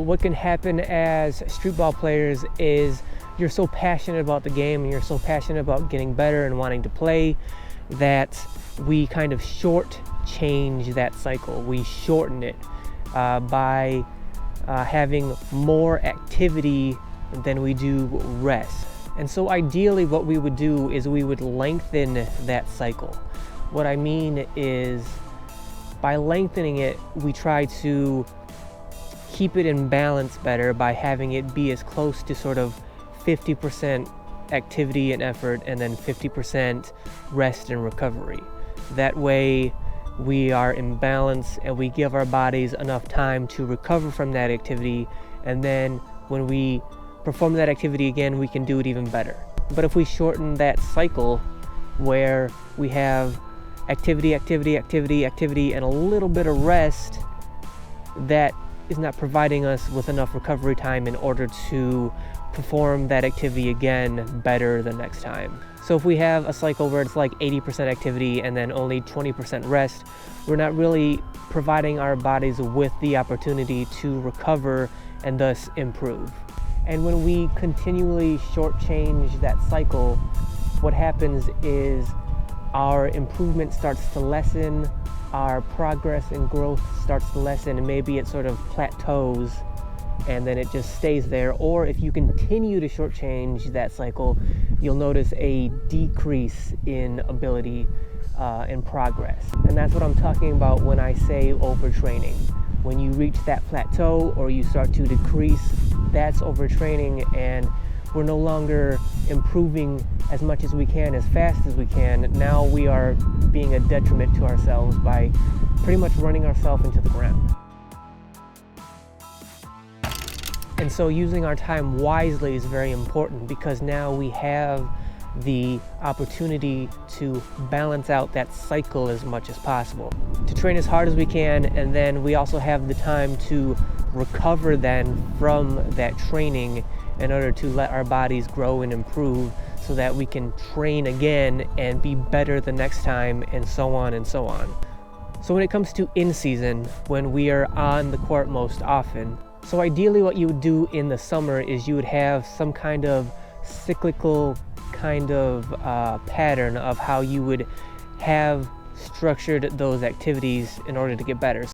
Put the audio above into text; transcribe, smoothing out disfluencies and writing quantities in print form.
What can happen as streetball players is you're so passionate about the game and you're so passionate about getting better and wanting to play that we kind of shortchange that cycle. We shorten it by having more activity than we do rest. And so ideally what we would do is we would lengthen that cycle. What I mean is by lengthening it, we try to keep it in balance better by having it be as close to sort of 50% activity and effort and then 50% rest and recovery. That way we are in balance and we give our bodies enough time to recover from that activity, and then when we perform that activity again, we can do it even better. But if we shorten that cycle where we have activity, activity, activity, activity, and a little bit of rest, that is not providing us with enough recovery time in order to perform that activity again better the next time. So if we have a cycle where it's like 80% activity and then only 20% rest, we're not really providing our bodies with the opportunity to recover and thus improve. And when we continually shortchange that cycle, what happens is our improvement starts to lessen, our progress and growth starts to lessen, and maybe it sort of plateaus and then it just stays there. Or if you continue to shortchange that cycle, you'll notice a decrease in ability and progress. And that's what I'm talking about when I say overtraining. When you reach that plateau or you start to decrease, that's overtraining, and we're no longer improving as much as we can, as fast as we can. Now we are being a detriment to ourselves by pretty much running ourselves into the ground. And so using our time wisely is very important, because now we have the opportunity to balance out that cycle as much as possible, to train as hard as we can, and then we also have the time to recover then from that training in order to let our bodies grow and improve so that we can train again and be better the next time, and so on and so on. So when it comes to in season, when we are on the court most often, so ideally what you would do in the summer is you would have some kind of cyclical kind of pattern of how you would have structured those activities in order to get better.